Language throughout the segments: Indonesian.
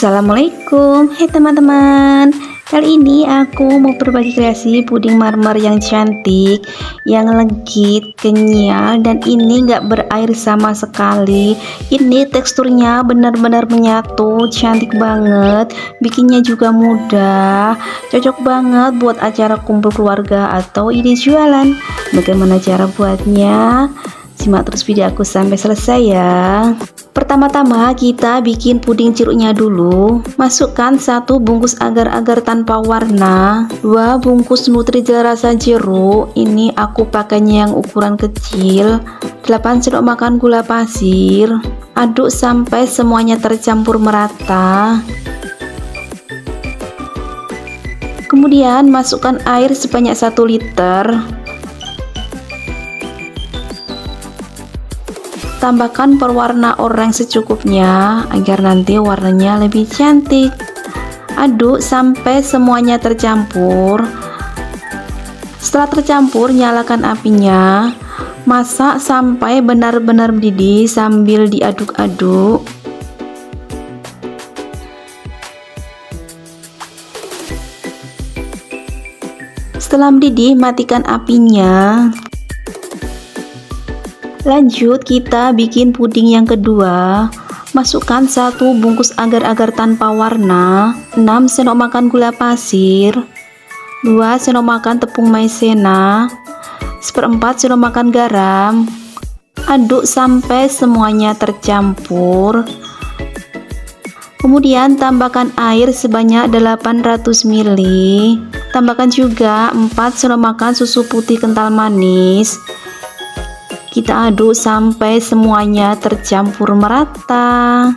Assalamualaikum, hai teman-teman. Kali ini aku mau berbagi kreasi puding marmer yang cantik, yang legit, kenyal, dan ini nggak berair sama sekali. Ini teksturnya benar-benar menyatu, cantik banget. Bikinnya juga mudah, cocok banget buat acara kumpul keluarga atau ide jualan. Bagaimana cara buatnya? Simak terus video aku sampai selesai ya. Pertama-tama kita bikin puding jeruknya dulu. Masukkan 1 bungkus agar-agar tanpa warna, 2 bungkus Nutrijel rasa jeruk. Ini aku pakainya yang ukuran kecil, 8 sendok makan gula pasir. Aduk sampai semuanya tercampur merata. Kemudian masukkan air sebanyak 1 liter. Tambahkan pewarna oranye secukupnya agar nanti warnanya lebih cantik. Aduk sampai semuanya tercampur. Setelah tercampur, nyalakan apinya. Masak sampai benar-benar mendidih sambil diaduk-aduk. Setelah mendidih, matikan apinya. Lanjut kita bikin puding yang kedua. Masukkan 1 bungkus agar-agar tanpa warna, 6 sendok makan gula pasir, 2 sendok makan tepung maizena, 1/4 sendok makan garam. Aduk sampai semuanya tercampur. Kemudian tambahkan air sebanyak 800 ml. Tambahkan juga 4 sendok makan susu putih kental manis. Kita aduk sampai semuanya tercampur merata.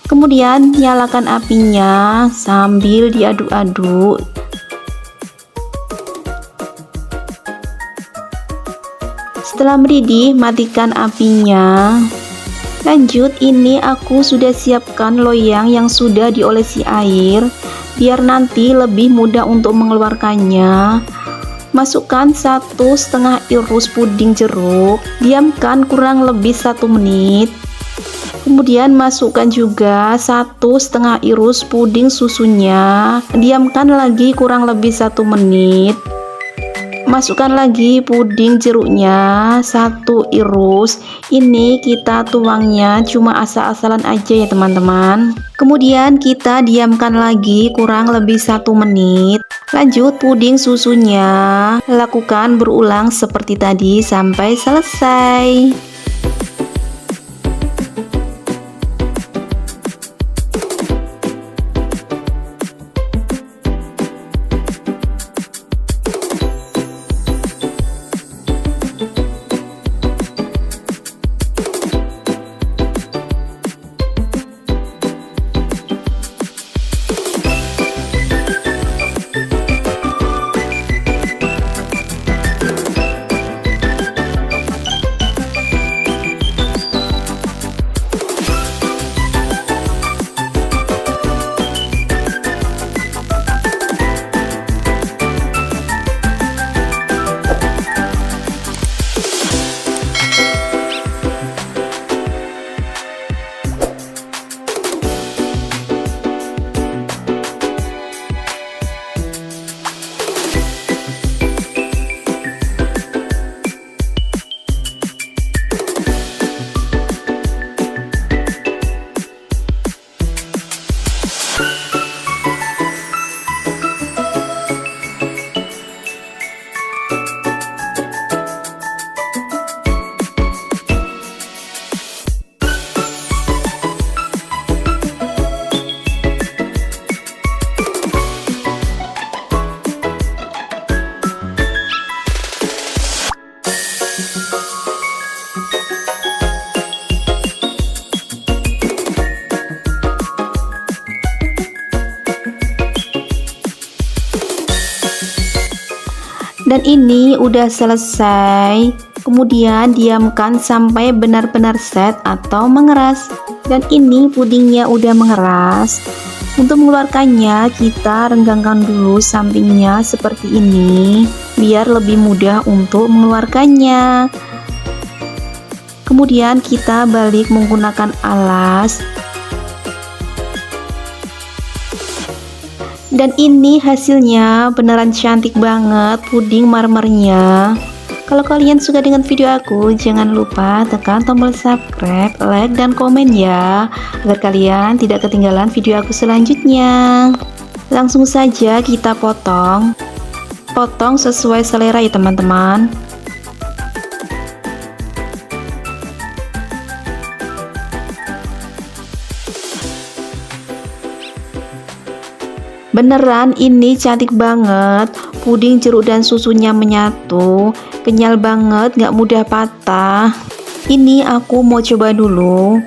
Kemudian nyalakan apinya sambil diaduk-aduk. Setelah mendidih, matikan apinya. Lanjut, ini aku sudah siapkan loyang yang sudah diolesi air, biar nanti lebih mudah untuk mengeluarkannya. Masukkan 1,5 irus puding jeruk, diamkan kurang lebih 1 menit. Kemudian masukkan juga 1,5 irus puding susunya, diamkan lagi kurang lebih 1 menit. Masukkan lagi puding jeruknya 1 irus. Ini kita tuangnya cuma asal-asalan aja ya teman-teman. Kemudian kita diamkan lagi kurang lebih 1 menit. Lanjut puding susunya, lakukan berulang seperti tadi sampai selesai. Dan ini udah selesai. Kemudian diamkan sampai benar-benar set atau mengeras. Dan ini pudingnya udah mengeras. Untuk mengeluarkannya kita renggangkan dulu sampingnya seperti ini, biar lebih mudah untuk mengeluarkannya. Kemudian kita balik menggunakan alas. Dan ini hasilnya beneran cantik banget puding marmernya. Kalau kalian suka dengan video aku, jangan lupa tekan tombol subscribe, like, dan komen ya, agar kalian tidak ketinggalan video aku selanjutnya. Langsung saja kita potong sesuai selera ya teman-teman. Beneran ini cantik banget, puding jeruk dan susunya menyatu, kenyal banget, gak mudah patah. Ini aku mau coba dulu.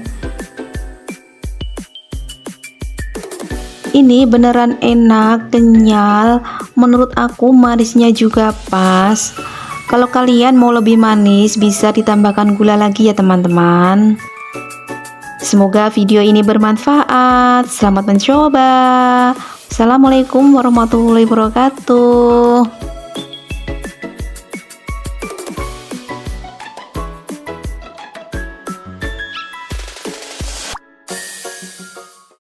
Ini beneran enak, kenyal, menurut aku manisnya juga pas. Kalau kalian mau lebih manis, bisa ditambahkan gula lagi ya teman-teman. Semoga video ini bermanfaat. Selamat mencoba. Assalamualaikum warahmatullahi wabarakatuh.